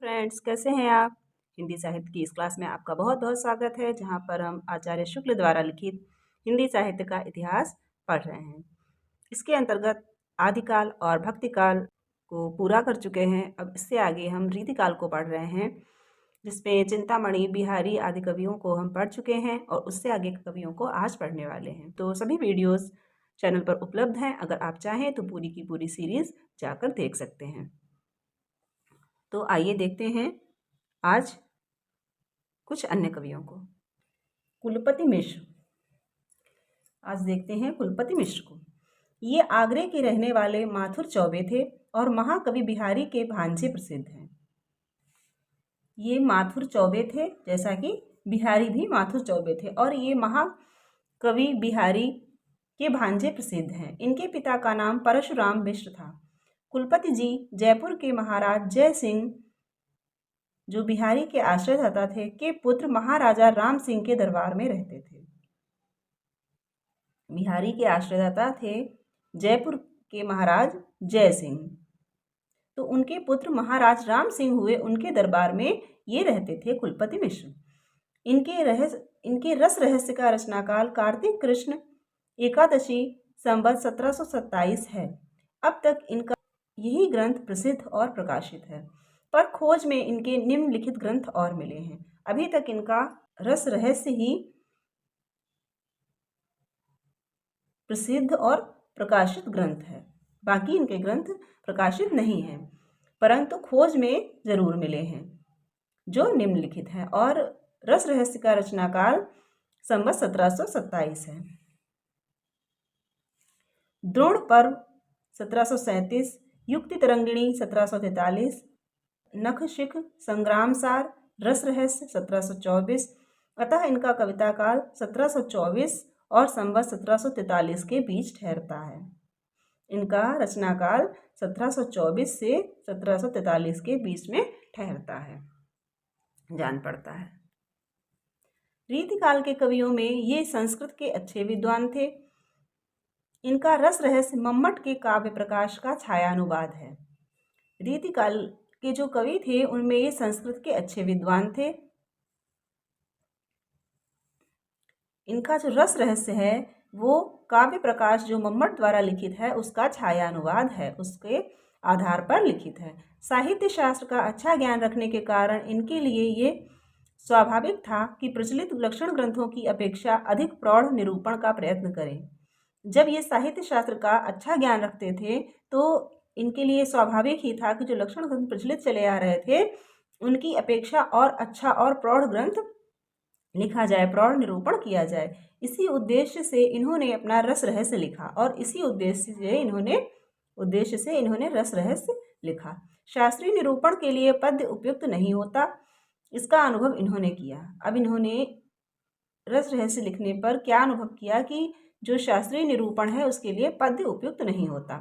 Friends, कैसे हैं आप? हिंदी साहित्य की इस क्लास में आपका बहुत बहुत स्वागत है, जहां पर हम आचार्य शुक्ल द्वारा लिखित हिंदी साहित्य का इतिहास पढ़ रहे हैं। इसके अंतर्गत आदिकाल और भक्तिकाल को पूरा कर चुके हैं। अब इससे आगे हम रीतिकाल को पढ़ रहे हैं, जिसमें चिंतामणि, बिहारी आदि कवियों को हम पढ़ चुके हैं और उससे आगे के कवियों को आज पढ़ने वाले हैं। तो सभी वीडियोस चैनल पर उपलब्ध हैं। अगर आप चाहें तो पूरी की पूरी सीरीज जाकर देख सकते हैं। तो आइए देखते हैं आज कुछ अन्य कवियों को। कुलपति मिश्र। आज देखते हैं कुलपति मिश्र को। ये आगरे के रहने वाले माथुर चौबे थे और महाकवि बिहारी के भांजे प्रसिद्ध हैं। ये माथुर चौबे थे, जैसा कि बिहारी भी माथुर चौबे थे, और ये महाकवि बिहारी के भांजे प्रसिद्ध हैं। इनके पिता का नाम परशुराम मिश्र था। कुलपति जी जयपुर के महाराज जय सिंह, जो बिहारी के आश्रयदाता थे, के पुत्र महाराजा राम सिंह के दरबार में रहते थे। बिहारी के आश्रयदाता थे जयपुर के महाराज जय सिंह, तो उनके पुत्र महाराज राम सिंह हुए। उनके दरबार में ये रहते थे कुलपति मिश्र। इनके रस रहस्य का रचनाकाल कार्तिक कृष्ण एकादशी संवत 1727 है। अब तक इनका यही ग्रंथ प्रसिद्ध और प्रकाशित है, पर खोज में इनके निम्नलिखित ग्रंथ और मिले हैं। अभी तक इनका रस रहस्य ही प्रसिद्ध और प्रकाशित ग्रंथ है, बाकी इनके ग्रंथ प्रकाशित नहीं हैं, परंतु खोज में जरूर मिले हैं जो निम्नलिखित हैं। और रस रहस्य का रचनाकाल संवत 1727 है। द्रोण पर्व 1737, युक्ति तरंगिणी 1743, नखशिख संग्रामसार रस रहस्य 1724। अतः इनका कविता काल 1724 और संवत 1743 के बीच ठहरता है। इनका रचनाकाल 1724 से 1743 के बीच में ठहरता है, जान पड़ता है। रीतिकाल के कवियों में ये संस्कृत के अच्छे विद्वान थे। इनका रस रहस्य मम्मट के काव्य प्रकाश का छायानुवाद है। रीतिकाल के जो कवि थे उनमें ये संस्कृत के अच्छे विद्वान थे। इनका जो रस रहस्य है वो काव्य प्रकाश जो मम्मट द्वारा लिखित है उसका छायानुवाद है, उसके आधार पर लिखित है। साहित्य शास्त्र का अच्छा ज्ञान रखने के कारण इनके लिए ये स्वाभाविक था कि प्रचलित लक्षण ग्रंथों की अपेक्षा अधिक प्रौढ़ निरूपण का प्रयत्न करें। जब ये साहित्य शास्त्र का अच्छा ज्ञान रखते थे तो इनके लिए स्वाभाविक ही था कि जो लक्षण ग्रंथ प्रचलित चले आ रहे थे उनकी अपेक्षा और अच्छा और प्रौढ़ ग्रंथ लिखा जाए, प्रौढ़ निरूपण किया जाए। इसी उद्देश्य से इन्होंने अपना रस रहस्य लिखा और इसी उद्देश्य से इन्होंने रस रहस्य लिखा। शास्त्रीय निरूपण के लिए पद्य उपयुक्त नहीं होता, इसका अनुभव इन्होंने किया। अब इन्होंने रस रहस्य लिखने पर क्या अनुभव किया कि जो शास्त्रीय निरूपण है उसके लिए पद्य उपयुक्त नहीं होता।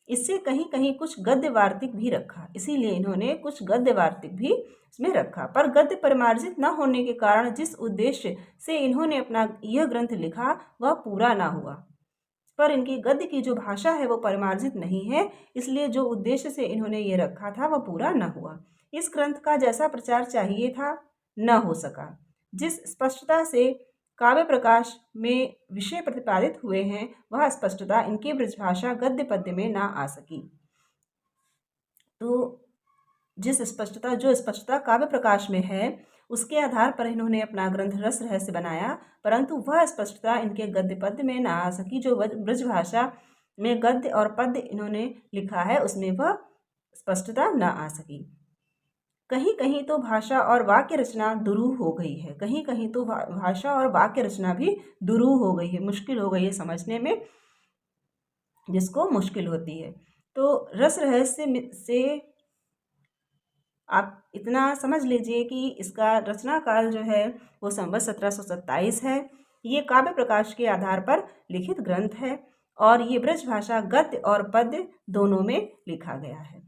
इससे कहीं कहीं कुछ गद्य वार्तिक भी रखा, इसीलिए इन्होंने कुछ गद्य वार्तिक भी इसमें रखा। पर गद्य परिमार्जित न होने के कारण जिस उद्देश्य से इन्होंने अपना यह ग्रंथ लिखा वह पूरा ना हुआ। पर इनकी गद्य की जो भाषा है वो परिमार्जित नहीं है, इसलिए जो उद्देश्य से इन्होंने ये रखा था वह पूरा न हुआ। इस ग्रंथ का जैसा प्रचार चाहिए था न हो सका। जिस स्पष्टता से काव्य प्रकाश में विषय प्रतिपादित हुए हैं वह स्पष्टता इनकी ब्रजभाषा गद्य पद्य में ना आ सकी। तो जो स्पष्टता काव्य प्रकाश में है उसके आधार पर इन्होंने अपना ग्रंथ रस रहस्य बनाया, परंतु वह स्पष्टता इनके गद्य पद्य में ना आ सकी। जो ब्रजभाषा में गद्य और पद्य इन्होंने लिखा है उसमें वह स्पष्टता ना आ सकी। कहीं कहीं तो भाषा और वाक्य रचना दुरूह हो गई है, कहीं कहीं तो भाषा और वाक्य रचना भी दुरूह हो गई है, मुश्किल हो गई है समझने में, जिसको मुश्किल होती है। तो रस रहस्य से आप इतना समझ लीजिए कि इसका रचना काल जो है वो संवत 1727 है। ये काव्य प्रकाश के आधार पर लिखित ग्रंथ है और ये ब्रजभाषा गद्य और पद्य दोनों में लिखा गया है।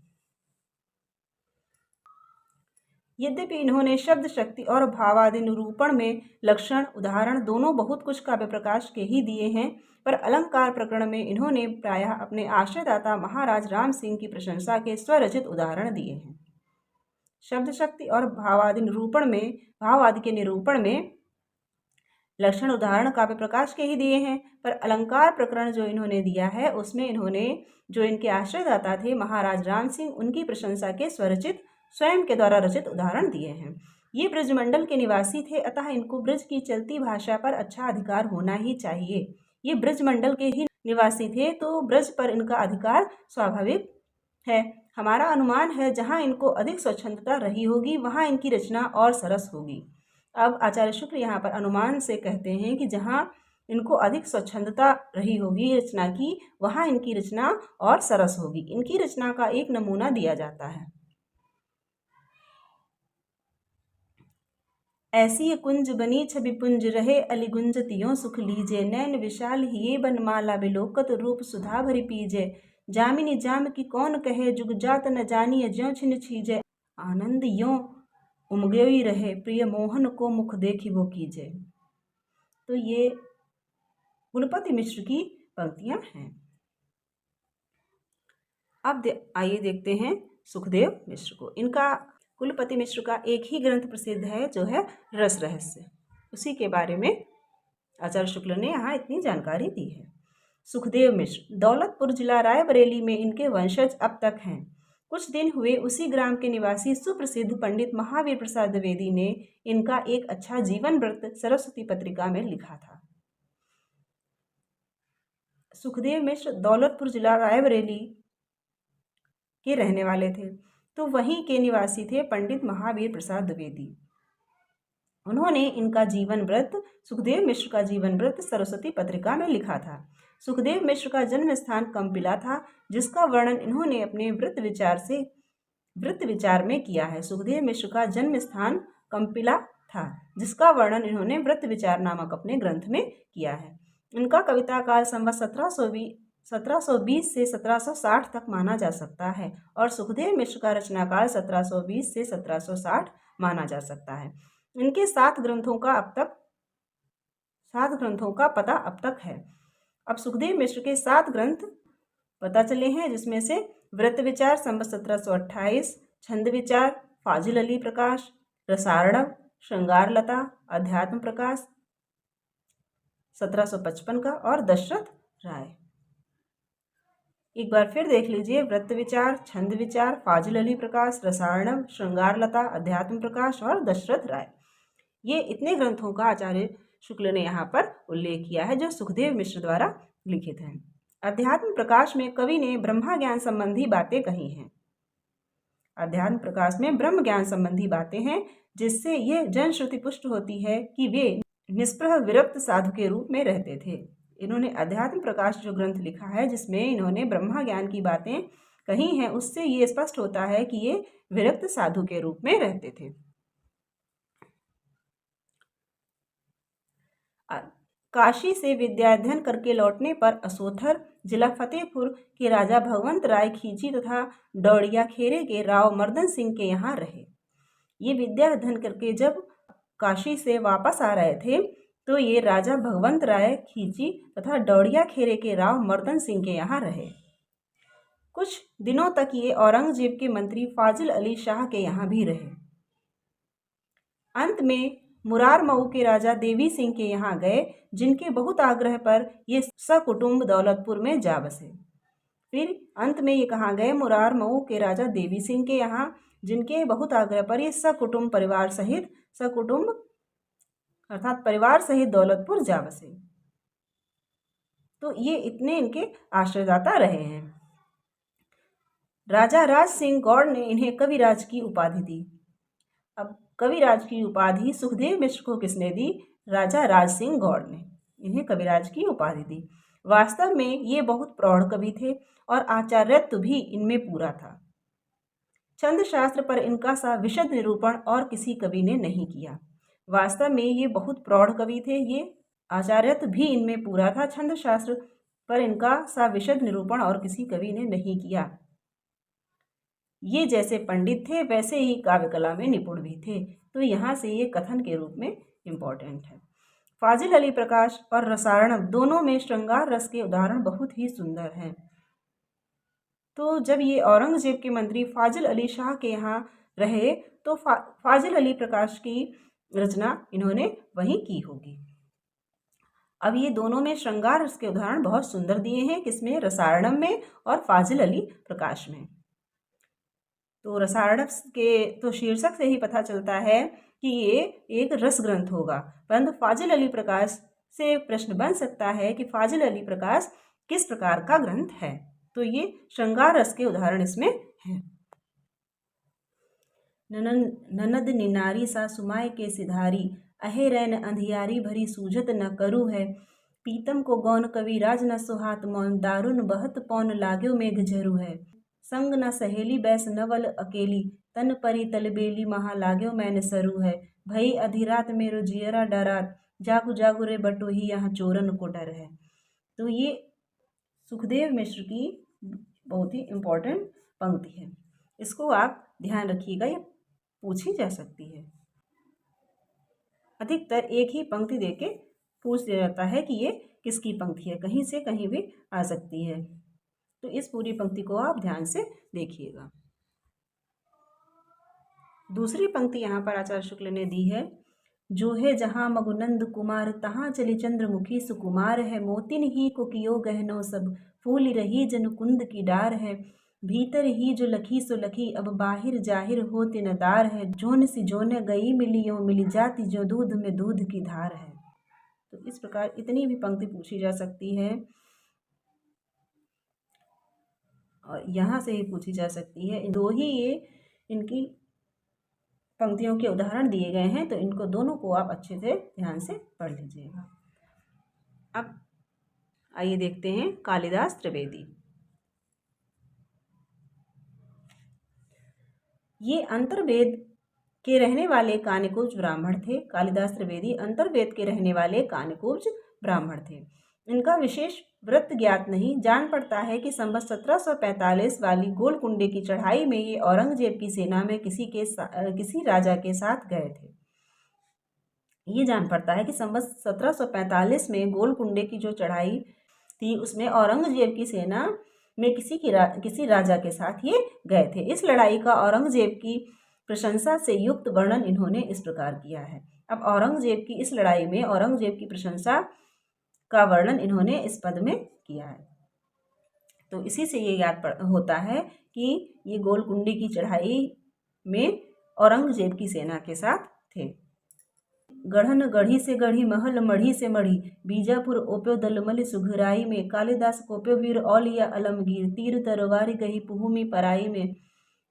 यद्यपि इन्होंने शब्द शक्ति और भावादि निरूपण में लक्षण उदाहरण दोनों बहुत कुछ काव्य प्रकाश के ही दिए हैं, पर अलंकार प्रकरण में इन्होंने प्रायः अपने आश्रयदाता महाराज राम सिंह की प्रशंसा के स्वरचित उदाहरण दिए हैं। शब्द शक्ति और भावादि के निरूपण में लक्षण उदाहरण काव्य प्रकाश के ही दिए हैं, पर अलंकार प्रकरण जो इन्होंने दिया है उसमें इन्होंने जो इनके आश्रयदाता थे महाराज राम सिंह, उनकी प्रशंसा के स्वयं के द्वारा रचित उदाहरण दिए हैं। ये ब्रजमंडल के निवासी थे, अतः इनको ब्रज की चलती भाषा पर अच्छा अधिकार होना ही चाहिए। ये ब्रजमंडल के ही निवासी थे तो ब्रज पर इनका अधिकार स्वाभाविक है। हमारा अनुमान है जहाँ इनको अधिक स्वच्छंदता रही होगी वहाँ इनकी रचना और सरस होगी। अब आचार्य शुक्ल यहाँ पर अनुमान से कहते हैं कि जहाँ इनको अधिक स्वच्छंदता रही होगी रचना की, वहाँ इनकी रचना और सरस होगी। इनकी रचना का एक नमूना दिया जाता है। ऐसी कुंज बनी छवि पुंज रहे अलिगुंज तियों सुख लीजे, नैन विशाल हिये बनमाला बिलोकत रूप सुधा भरी पीजे, जामिनी जाम की कौन कहे जुग जात न जानिए ज्यों छिन छीजे, आनंद यों उमगे ही रहे प्रिय मोहन को मुख देखी वो कीजे। तो ये कुलपति मिश्र की पंक्तियां हैं। अब आइए देखते हैं सुखदेव मिश्र को। इनका कुलपति मिश्र का एक ही ग्रंथ प्रसिद्ध है जो है रस रहस्य, उसी के बारे में आचार्य शुक्ल ने यहाँ इतनी जानकारी दी है। सुखदेव मिश्र दौलतपुर जिला रायबरेली में इनके वंशज अब तक हैं। कुछ दिन हुए उसी ग्राम के निवासी सुप्रसिद्ध पंडित महावीर प्रसाद द्विवेदी ने इनका एक अच्छा जीवन व्रत सरस्वती पत्रिका में लिखा था। सुखदेव मिश्र दौलतपुर जिला रायबरेली के रहने वाले थे, तो वहीं के निवासी थे पंडित महावीर प्रसाद द्विवेदी। उन्होंने इनका जीवन व्रत, सुखदेव मिश्र का जीवन व्रत सरस्वती पत्रिका में लिखा था। सुखदेव मिश्र का जन्म स्थान कंपिला था, जिसका वर्णन इन्होंने अपने वृत्त विचार में किया है। सुखदेव मिश्र का जन्म स्थान कंपिला था, जिसका वर्णन इन्होंने वृत्त विचार नामक अपने ग्रंथ में किया है। इनका कविता काल संवत 1720 से 1760 तक माना जा सकता है और सुखदेव मिश्र का रचना काल 1720 से 1760 माना जा सकता है। इनके 7 ग्रंथों का पता अब तक है। अब सुखदेव मिश्र के 7 ग्रंथ पता चले हैं, जिसमें से वृत्त विचार संवत 1728, छंद विचार फाजिल अली प्रकाश, रसार्णव, श्रृंगार लता, अध्यात्म प्रकाश 1755 का और दशरथ राय। एक बार फिर देख लीजिए, वृत्त विचार, छंद विचार, फाजिल अली प्रकाश, रसार्णव, श्रृंगार लता, अध्यात्म प्रकाश और दशरथ राय। ये इतने ग्रंथों का आचार्य शुक्ल ने यहाँ पर उल्लेख किया है जो सुखदेव मिश्र द्वारा लिखित हैं। अध्यात्म प्रकाश में कवि ने ब्रह्मा ज्ञान संबंधी बातें कही हैं। अध्यात्म प्रकाश में ब्रह्म ज्ञान संबंधी बातें हैं, जिससे ये जनश्रुति पुष्ट होती है कि वे निष्प्रह विरक्त साधु के रूप में रहते थे। इन्होंने अध्यात्म प्रकाश जो ग्रंथ लिखा है, जिसमें इन्होंने ब्रह्मा ज्ञान की बातें कही हैं, उससे ये स्पष्ट होता है कि ये विरक्त साधु के रूप में रहते थे। काशी से विद्याध्ययन करके लौटने पर असोथर जिला फतेहपुर के राजा भगवंत राय खींची तथा डौड़िया खेरे के राव मर्दन सिंह के यहाँ रहे। ये विद्या अध्ययन करके जब काशी से वापस आ रहे थे तो ये राजा भगवंत राय खींची तथा डौड़िया खेरे के राव मर्दन सिंह के यहाँ रहे। कुछ दिनों तक ये औरंगजेब के मंत्री फाजिल अली शाह के यहाँ भी रहे। अंत में मुरार मऊ के राजा देवी सिंह के यहाँ गए, जिनके बहुत आग्रह पर ये सकुटुंब दौलतपुर में जा बसे। फिर अंत में ये कहाँ गए? मुरार मऊ के राजा देवी सिंह के यहाँ, जिनके बहुत आग्रह पर ये सकुटुंब परिवार सहित दौलतपुर जा बसे। तो ये इतने इनके आश्रयदाता रहे हैं। राजा राज सिंह गौड़ ने इन्हें कविराज की उपाधि दी। अब कविराज की उपाधि सुखदेव मिश्र को किसने दी? राजा राज सिंह गौड़ ने इन्हें कविराज की उपाधि दी। वास्तव में ये बहुत प्रौढ़ कवि थे और आचार्यत्व भी इनमें पूरा था। छंद शास्त्र पर इनका सा विशद निरूपण और किसी कवि ने नहीं किया। वास्तव में ये बहुत प्रौढ़ कवि थे, ये आचार्यत्व भी इनमें पूरा था। छंद शास्त्र पर इनका सा विशद निरूपण और किसी कवि ने नहीं किया। ये जैसे पंडित थे वैसे ही काव्य कला में निपुण भी थे। तो यहाँ से ये कथन के रूप में इम्पोर्टेंट है। फाजिल अली प्रकाश और रसार्णव दोनों में श्रृंगार रस के उदाहरण बहुत ही सुंदर हैं। तो जब ये औरंगजेब के मंत्री फाजिल अली शाह के यहाँ रहे तो फाजिल अली प्रकाश की रचना इन्होंने वहीं की होगी। अब ये दोनों में श्रृंगार रस के उदाहरण बहुत सुंदर दिए हैं, किसमें? रसायणम में और फाजिल अली प्रकाश में। तो रसायणम के तो शीर्षक से ही पता चलता है कि ये एक रस ग्रंथ होगा, परंतु फाजिल अली प्रकाश से प्रश्न बन सकता है कि फाजिल अली प्रकाश किस प्रकार का ग्रंथ है। तो ये श्रृंगार रस के उदाहरण इसमें हैं। ननद निनारी सा सुमाय के सिधारी, अहे रैन अंधियारी भरी सूझत न करू है। पीतम को गौन कवि राज न सुहात मौन, दारुन बहत पौन लाग्यो मेघ झरू है। संग न सहेली बैस नवल अकेली, तन परी तलबेली महा लाग्यो मैन सरू है। भई अधिरात मेरो जियरा डरात, जागु जागु रे बटोही यहाँ चोरन को डर है। तो ये सुखदेव मिश्र की बहुत ही इम्पोर्टेंट पंक्ति है, इसको आप ध्यान रखिएगा, ये पूछी जा सकती है। अधिकतर एक ही पंक्ति देके पूछ दिया जाता है कि ये किसकी पंक्ति है, कहीं से कहीं भी आ सकती है। तो इस पूरी पंक्ति को आप ध्यान से देखिएगा। दूसरी पंक्ति यहाँ पर आचार्य शुक्ल ने दी है, जो है जहाँ मगुनंद कुमार, तहाँ चली चंद्रमुखी सुकुमार है। मोतिन ही को कियो गहनो सब, फूल रही जन कुंद की डार है। भीतर ही जो लखी सो लखी, अब बाहिर जाहिर हो तिनदार है। जोन सी जोन गई मिलियो मिली जाती, जो दूध में दूध की धार है। तो इस प्रकार इतनी भी पंक्ति पूछी जा सकती है और यहाँ से ही पूछी जा सकती है। दो ही ये इनकी पंक्तियों के उदाहरण दिए गए हैं, तो इनको दोनों को आप अच्छे से ध्यान से पढ़ लीजिएगा। अब आइए देखते हैं कालिदास त्रिवेदी। ये अंतर्वेद के रहने वाले कानिकुब्ज ब्राह्मण थे। कालिदास त्रिवेदी अंतर्वेद के रहने वाले कानिकुब्ज ब्राह्मण थे। इनका विशेष व्रत ज्ञात नहीं, जान पड़ता है कि संवत 1745 वाली गोलकुंडे की चढ़ाई में ये औरंगजेब की सेना में किसी राजा के साथ गए थे। ये जान पड़ता है कि संवत 1745 में गोलकुंडे की जो चढ़ाई थी उसमें औरंगजेब की सेना में किसी राजा के साथ ये गए थे। इस लड़ाई का औरंगजेब की प्रशंसा से युक्त वर्णन इन्होंने इस प्रकार किया है। अब औरंगजेब की इस लड़ाई में औरंगजेब की प्रशंसा का वर्णन इन्होंने इस पद में किया है। तो इसी से ये याद होता है कि ये गोलकुंडे की चढ़ाई में औरंगजेब की सेना के साथ थे। गढ़न गढ़ी से गढ़ी महल मढ़ी से मढ़ी, बीजापुर ओप्यो दलमल सुघराई में। कालिदास कोप्यो वीर औलिया अलमगीर, तीर तरवारी गही पुहुमी पराई में।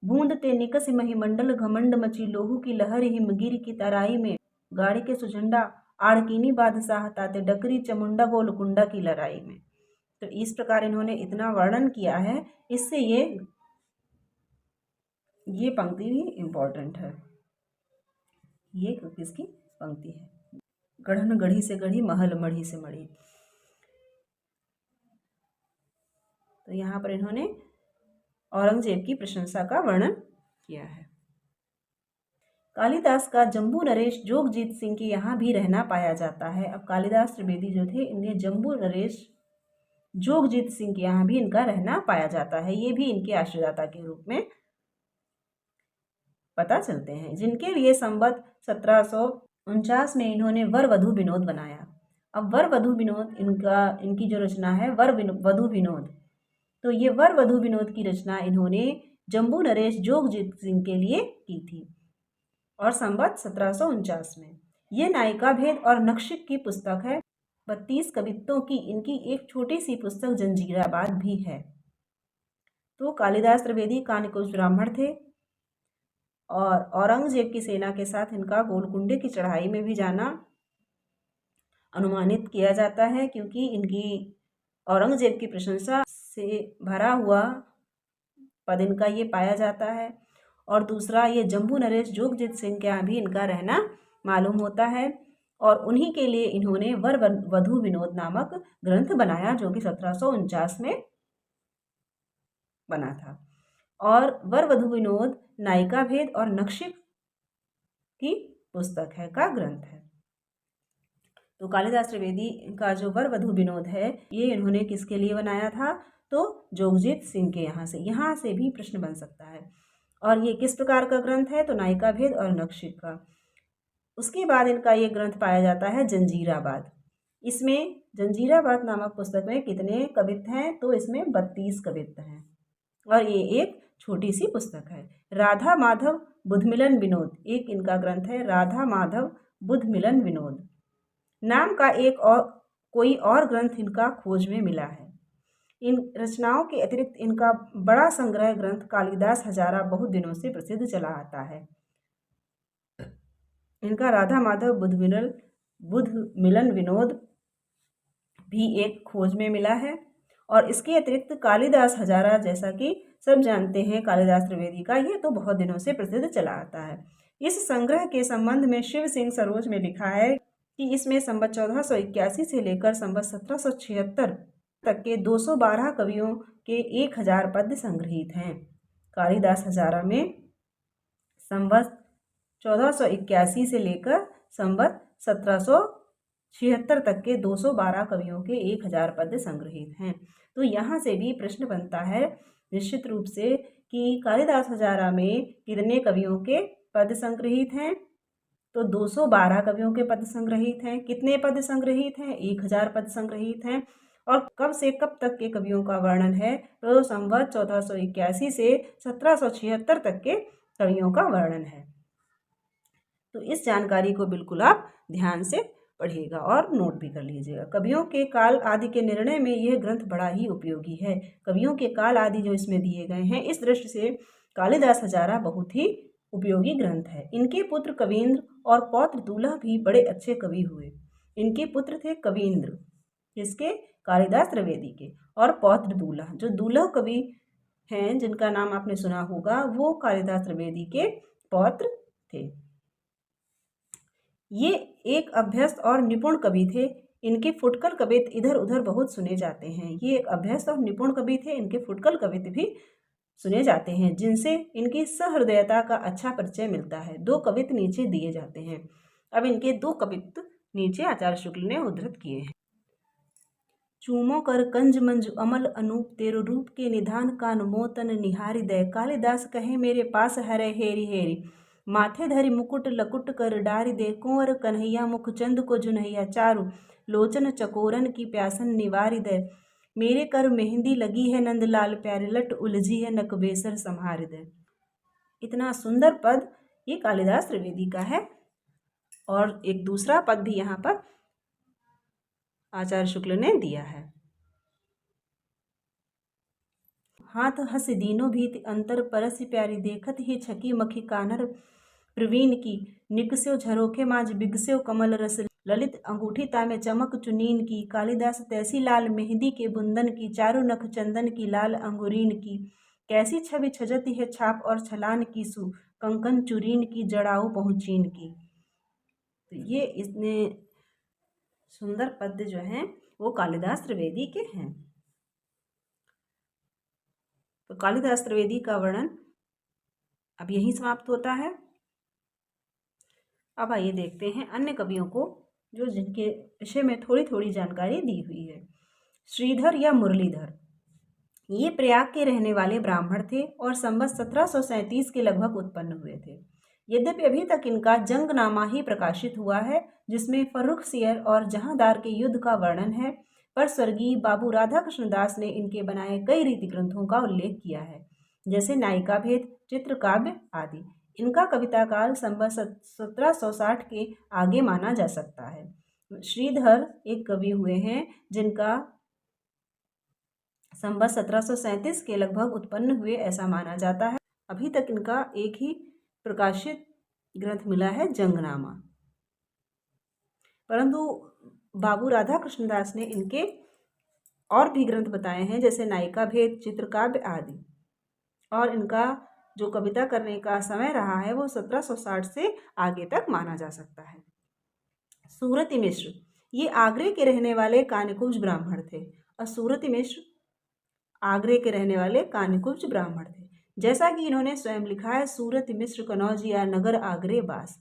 बूंद ते निकस महिमंडल घमंड मची, लोहू की लहर हिमगिर की तराई में। गाड़ी के सुझंडा आड़कीनी बादशाह ताते, डकरी चमुंडा गोलकुंडा की लड़ाई में। तो इस प्रकार इन्होंने इतना वर्णन किया है, इससे ये पंक्ति भी इम्पोर्टेंट है। ये किसकी पंक्ति है? गढ़न गढ़ी से गढ़ी महल मढ़ी से मढ़ी। तो यहाँ पर इन्होंने औरंगजेब की प्रशंसा का वर्णन किया है। कालिदास का जम्बू नरेश जोगजीत सिंह के यहाँ भी रहना पाया जाता है। अब कालिदास त्रिवेदी जो थे, इन्हें जम्बू नरेश जोगजीत सिंह के यहाँ भी इनका रहना पाया जाता है। ये भी इनके आश्रयदाता के रूप में पता चलते हैं, जिनके लिए संवत 1749 में इन्होंने वर वधु विनोद बनाया। अब वर वधु विनोद इनकी जो रचना है वर वधु विनोद, तो ये वर वधु विनोद की रचना इन्होंने जम्बू नरेश जोगजीत सिंह के लिए की थी और संवत 1749 में। ये नायिका भेद और नक्शिक की पुस्तक है। 32 कवित्तों की इनकी एक छोटी सी पुस्तक जंजीराबाद भी है। तो कालिदास त्रिवेदी कानिकुब्ज ब्राह्मण थे और औरंगजेब की सेना के साथ इनका गोलकुंडे की चढ़ाई में भी जाना अनुमानित किया जाता है, क्योंकि इनकी औरंगजेब की प्रशंसा से भरा हुआ पद इनका ये पाया जाता है। और दूसरा, ये जम्बू नरेश जोगजीत सिंह के यहाँ भी इनका रहना मालूम होता है और उन्हीं के लिए इन्होंने वर वधु विनोद नामक ग्रंथ बनाया, जो कि 1749 में बना था। और वर वधु विनोद नायिका भेद और नक्शिक की पुस्तक है का ग्रंथ है। तो कालिदास त्रिवेदी का जो वर वधु विनोद है, ये इन्होंने किसके लिए बनाया था? तो जोगजीत सिंह के यहाँ से भी प्रश्न बन सकता है। और ये किस प्रकार का ग्रंथ है? तो नायिका भेद और नक्शिक का। उसके बाद इनका ये ग्रंथ पाया जाता है जंजीराबाद। इसमें जंजीराबाद नामक पुस्तक में कितने कवित्त हैं? तो इसमें 32 कवित्त हैं और ये एक छोटी सी पुस्तक है। राधा माधव बुध मिलन विनोद एक इनका ग्रंथ है, राधा माधव बुध मिलन विनोद नाम का एक और कोई और ग्रंथ इनका खोज में मिला है। इन रचनाओं के अतिरिक्त इनका बड़ा संग्रह ग्रंथ कालिदास हजारा बहुत दिनों से प्रसिद्ध चला आता है। इनका राधा माधव बुध मिलन विनोद भी एक खोज में मिला है और इसके अतिरिक्त कालिदास हजारा, जैसा कि सब जानते हैं कालिदास त्रिवेदी का, ये तो बहुत दिनों से प्रसिद्ध चला आता है। इस संग्रह के संबंध में शिव सिंह सरोज में लिखा है कि इसमें संवत 1481 से लेकर संवत 1776 तक के 212 कवियों के 1000 पद्य संग्रहित हैं। कालिदास हजारा में संवत 1481 से लेकर संवत 1776 तक के 212 कवियों के 1000 पद्य संग्रहित हैं। तो यहाँ से भी प्रश्न बनता है निश्चित रूप से कि कालिदास हजारा में कितने कवियों के पद्य संग्रहित हैं? तो 212 कवियों के पद्य संग्रहित हैं। कितने पद्य संग्रहित हैं? 1000 पद्य संग्रहित हैं। और कब से कब तक के कवियों का वर्णन है? तो संवत 1481 से 1776 तक के कवियों का वर्णन है। तो इस जानकारी को बिल्कुल आप ध्यान से पढ़िएगा और नोट भी कर लीजिएगा। कवियों के काल आदि के निर्णय में यह ग्रंथ बड़ा ही उपयोगी है। कवियों के काल आदि जो इसमें दिए गए हैं, इस दृष्टि से कालिदास हजारा बहुत ही उपयोगी ग्रंथ है। इनके पुत्र कवींद्र और पौत्र दूल्हा भी बड़े अच्छे कवि हुए। इनके पुत्र थे कवींद्र, किसके? कालिदास त्रिवेदी के, और पौत्र दूल्हा, जो दूल्हा कवि हैं जिनका नाम आपने सुना होगा, वो कालिदास त्रिवेदी के पौत्र थे। ये एक अभ्यस्त और निपुण कवि थे। इनके फुटकल कवित्त इधर उधर बहुत सुने जाते हैं। ये एक अभ्यस्त और निपुण कवि थे। इनके फुटकल कवित्त भी सुने जाते हैं, जिनसे इनकी सहृदयता का अच्छा परिचय मिलता है। 2 कवित्त नीचे दिए जाते हैं। अब इनके 2 कवित्त नीचे आचार्य शुक्ल ने उद्धृत किए हैं। चूमो कर कंज मंज अमल अनूप, तेरो रूप के निधान कान मोतन निहारी दय। कालिदास कहे मेरे पास हरे हेरी हेरी, माथे धरि मुकुट लकुट कर डारी दे। कुंवर कन्हैया मुख चंद को जुनैया, चारु लोचन चकोरन की प्यासन निवारी दे। मेरे कर मेहंदी लगी है नंदलाल, प्यारे लट उलझी है नकबेसर संहार दे। इतना सुंदर पद ये कालिदास त्रिवेदी का है। और एक दूसरा पद भी यहाँ पर आचार्य शुक्ल ने दिया है। हाथ हस दीनो भीति अंतर परसि प्यारी, देखत ही छकी मखी कानर प्रवीण की। निकस्यो झरोखे माज बिगस्यो कमल रस, ललित अंगूठी तामे चमक चुनीन की। कालिदास तैसी लाल मेहंदी के बुंदन की, चारु नख चंदन की लाल अंगुरीन की। कैसी छवि छजती है छाप और छलान की, सु कंकन चुरीन की जड़ाऊ पहुँचीन की। तो ये इतने सुंदर पद्य जो हैं वो कालिदास त्रिवेदी के हैं। तो कालिदास त्रिवेदी का वर्णन अब यहीं समाप्त होता है। अब आइए देखते हैं अन्य कवियों को, जो जिनके विषय में थोड़ी थोड़ी जानकारी दी हुई है। श्रीधर या मुरलीधर, ये प्रयाग के रहने वाले ब्राह्मण थे और संवत 1737 के लगभग उत्पन्न हुए थे। यद्यपि अभी तक इनका जंगनामा ही प्रकाशित हुआ है, जिसमें फर्रुखसियर और जहांदार के युद्ध का वर्णन है, पर स्वर्गीय बाबू राधाकृष्ण दास ने इनके बनाए कई रीति ग्रंथों का उल्लेख किया है, जैसे नायिका भेद, चित्रकाव्य आदि। इनका कविता काल संवत 1760 के आगे माना जा सकता है। श्रीधर एक कवि हुए हैं जिनका संवत 1737 के लगभग उत्पन्न हुए ऐसा माना जाता है। अभी तक इनका एक ही प्रकाशित ग्रंथ मिला है, जंगनामा, परंतु बाबू राधाकृष्ण दास ने इनके और भी ग्रंथ बताए हैं, जैसे नायिका भेद, चित्रकाव्य आदि। और इनका जो कविता करने का समय रहा है वो 1760 से आगे तक माना जा सकता है। सूरती मिश्र, ये आगरे के रहने वाले कानिकुब्ज ब्राह्मण थे। और सूरती मिश्र आगरे के रहने वाले कानिकुब्ज ब्राह्मण थे। जैसा कि इन्होंने स्वयं लिखा है, सूरती मिश्र कनौजिया नगर आगरे बास।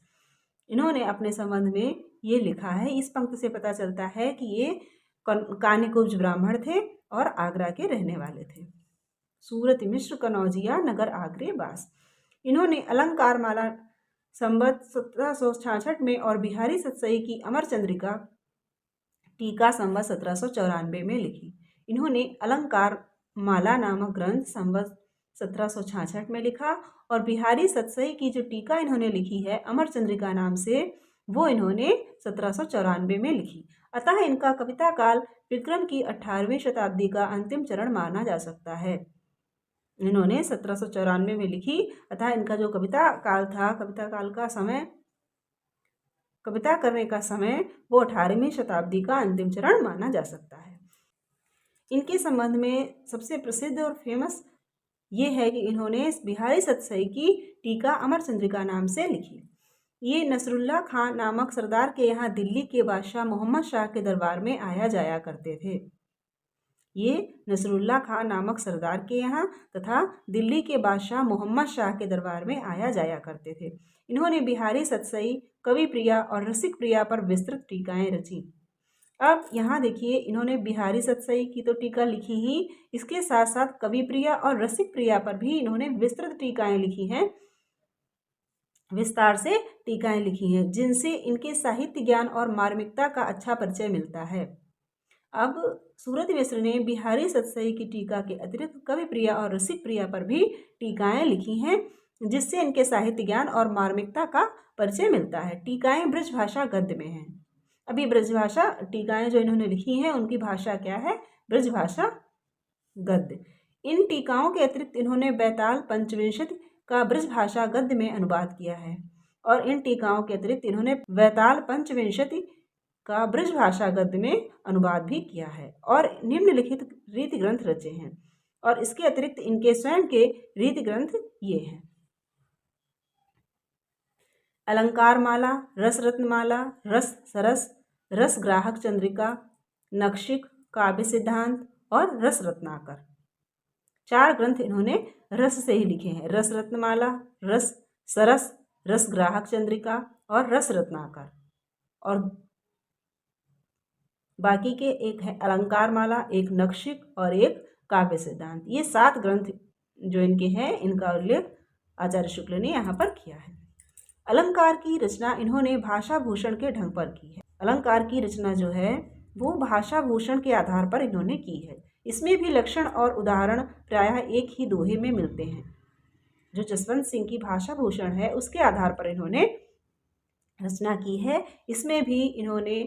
इन्होंने अपने संबंध में ये लिखा है। इस पंक्ति से पता चलता है कि ये कानिकुब्ज ब्राह्मण थे और आगरा के रहने वाले थे। सूरती मिश्र कनौजिया नगर आगरे बास। इन्होंने अलंकार माला संवत 1766 में और बिहारी सतसई की अमर चंद्रिका टीका संवत 1794 में लिखी। इन्होंने अलंकार माला नामक ग्रंथ संवत 1766 में लिखा और बिहारी सतसई की जो टीका इन्होंने लिखी है अमर चंद्रिका नाम से, वो इन्होंने 1794 में लिखी। अतः इनका कविता काल विक्रम की 18वीं शताब्दी का अंतिम चरण माना जा सकता है। इन्होंने 1794 में लिखी, अतः इनका जो कविता काल था, कविता काल का समय, कविता करने का समय वो 18वीं शताब्दी का अंतिम चरण माना जा सकता है। इनके संबंध में सबसे प्रसिद्ध और फेमस ये है कि इन्होंने बिहारी सतसई की टीका अमर चंद्रिका नाम से लिखी। ये नसरुल्ला खान नामक सरदार के यहाँ दिल्ली के बादशाह मोहम्मद शाह के दरबार में आया जाया करते थे। ये नसरुल्ला खान नामक सरदार के यहाँ तथा दिल्ली के बादशाह मोहम्मद शाह के दरबार में आया जाया करते थे। इन्होंने बिहारी सतसई, कवि प्रिया और रसिक प्रिया पर विस्तृत टीकाएं रची। अब यहाँ देखिए, इन्होंने बिहारी सतसई की तो टीका लिखी ही, इसके साथ साथ कवि प्रिया और रसिक प्रिया पर भी इन्होंने विस्तृत टीकाएं लिखी हैं, विस्तार से टीकाएं लिखी हैं, जिनसे इनके साहित्य ज्ञान और मार्मिकता का अच्छा परिचय मिलता है। अब सूरत मिश्र ने बिहारी सतसई की टीका के अतिरिक्त कवि प्रिया और रसिक प्रिया पर भी टीकाएं लिखी हैं, जिससे इनके साहित्य ज्ञान और मार्मिकता का परिचय मिलता है। टीकाएं ब्रजभाषा गद्य में हैं। अभी ब्रजभाषा टीकाएं जो इन्होंने लिखी हैं उनकी भाषा क्या है? ब्रजभाषा गद्य। इन टीकाओं के अतिरिक्त इन्होंने बैताल पंचविंशति का ब्रजभाषा गद्य में अनुवाद किया है और इन टीकाओं के अतिरिक्त इन्होंने बैताल पंचविंशति का ब्रजभाषा गद्य में अनुवाद भी किया है और निम्नलिखित रीति ग्रंथ रचे हैं। और इसके अतिरिक्त इनके स्वयं के रीति ग्रंथ ये हैं: अलंकार माला, रस रत्नमाला, रस सरस, रस ग्राहक चंद्रिका, नक्षिक, काव्य सिद्धांत और रस रत्नाकर। 4 ग्रंथ इन्होंने रस से ही लिखे हैं: रस रत्नमाला, रस सरस, रस ग्राहक चंद्रिका और रस रत्नाकर। और बाकी के एक है अलंकार माला, एक नक्षिक और एक काव्य सिद्धांत। ये 7 ग्रंथ जो इनके हैं, इनका उल्लेख आचार्य शुक्ल ने यहाँ पर किया है। अलंकार की रचना इन्होंने भाषा भूषण के ढंग पर की है। अलंकार की रचना जो है वो भाषा भूषण के आधार पर इन्होंने की है। इसमें भी लक्षण और उदाहरण प्रायः एक ही दोहे में मिलते हैं। जो जसवंत सिंह की भाषा भूषण है उसके आधार पर इन्होंने रचना की है। इसमें भी इन्होंने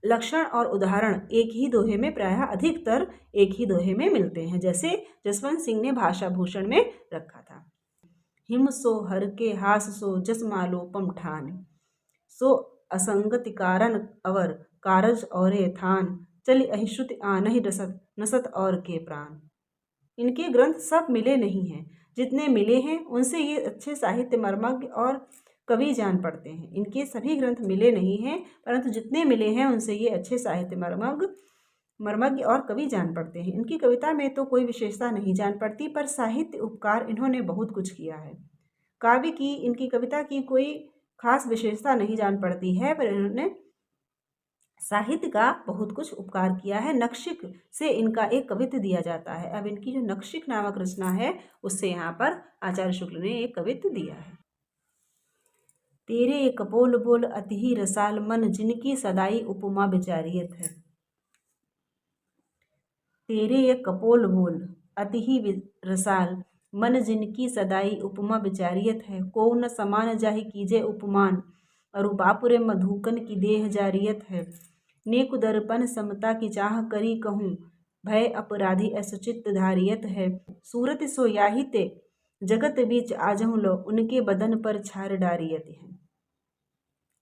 लक्षण और उदाहरण एक ही दोहे में, प्रायः अधिकतर एक ही दोहे में मिलते हैं, जैसे जसवंत सिंह ने भाषा भूषण में रखा था: हिम सो हर के हास सो जस मालो पमठान, सो असंगति कारण अवर कारज और थान, चली अहिश्रुति आनहि रसत नसत और के प्राण। इनके ग्रंथ सब मिले नहीं हैं, जितने मिले हैं उनसे ये अच्छे साहित्य मर्मज्ञ और कवि जान पड़ते हैं। इनके सभी ग्रंथ मिले नहीं हैं, परंतु जितने मिले हैं उनसे ये अच्छे साहित्य मर्मज्ञ और कवि जान पड़ते हैं। इनकी कविता में तो कोई विशेषता नहीं जान पड़ती, पर साहित्य उपकार इन्होंने बहुत कुछ किया है। काव्य की, इनकी कविता की कोई खास विशेषता नहीं जान पड़ती है, पर इन्होंने साहित्य का बहुत कुछ उपकार किया है। नक्षिक से इनका एक कवित्व दिया जाता है। अब इनकी जो नक्षिक नामक रचना है उससे यहाँ पर आचार्य शुक्ल ने एक कवित्व दिया है: तेरे कपोल बोल अति ही रसाल, मन जिनकी सदाई उपमा विचारियत है। तेरे ये कपोल बोल अति ही रसाल, मन जिनकी सदाई उपमा विचारियत है। को न समान जाहि कीजे उपमान, अरु बापुरे मधुकन की देह जारियत है। नेक दर्पण समता की चाह करी कहूँ, भय अपराधी असुचित धारियत है। सूरत सो याहि ते जगत बीच आजहु लो, उनके बदन पर छार डारियत है।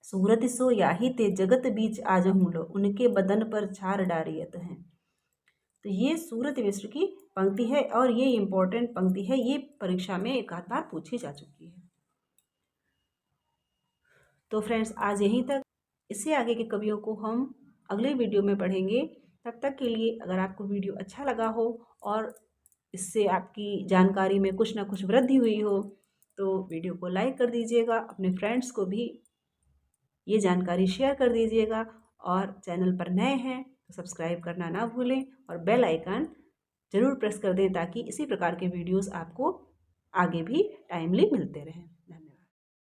सूरत सो याहि ते जगत बीच आजहु लो, उनके बदन पर छार डारियत है। तो ये सूरत मिश्र की पंक्ति है और ये इम्पोर्टेंट पंक्ति है, ये परीक्षा में एक आध बार पूछी जा चुकी है। तो फ्रेंड्स, आज यहीं तक। इससे आगे के कवियों को हम अगले वीडियो में पढ़ेंगे। तब तक के लिए अगर आपको वीडियो अच्छा लगा हो और इससे आपकी जानकारी में कुछ ना कुछ वृद्धि हुई हो तो वीडियो को लाइक कर दीजिएगा, अपने फ्रेंड्स को भी ये जानकारी शेयर कर दीजिएगा और चैनल पर नए हैं तो सब्सक्राइब करना ना भूलें और बेल आइकन ज़रूर प्रेस कर दें ताकि इसी प्रकार के वीडियोस आपको आगे भी टाइमली मिलते रहें।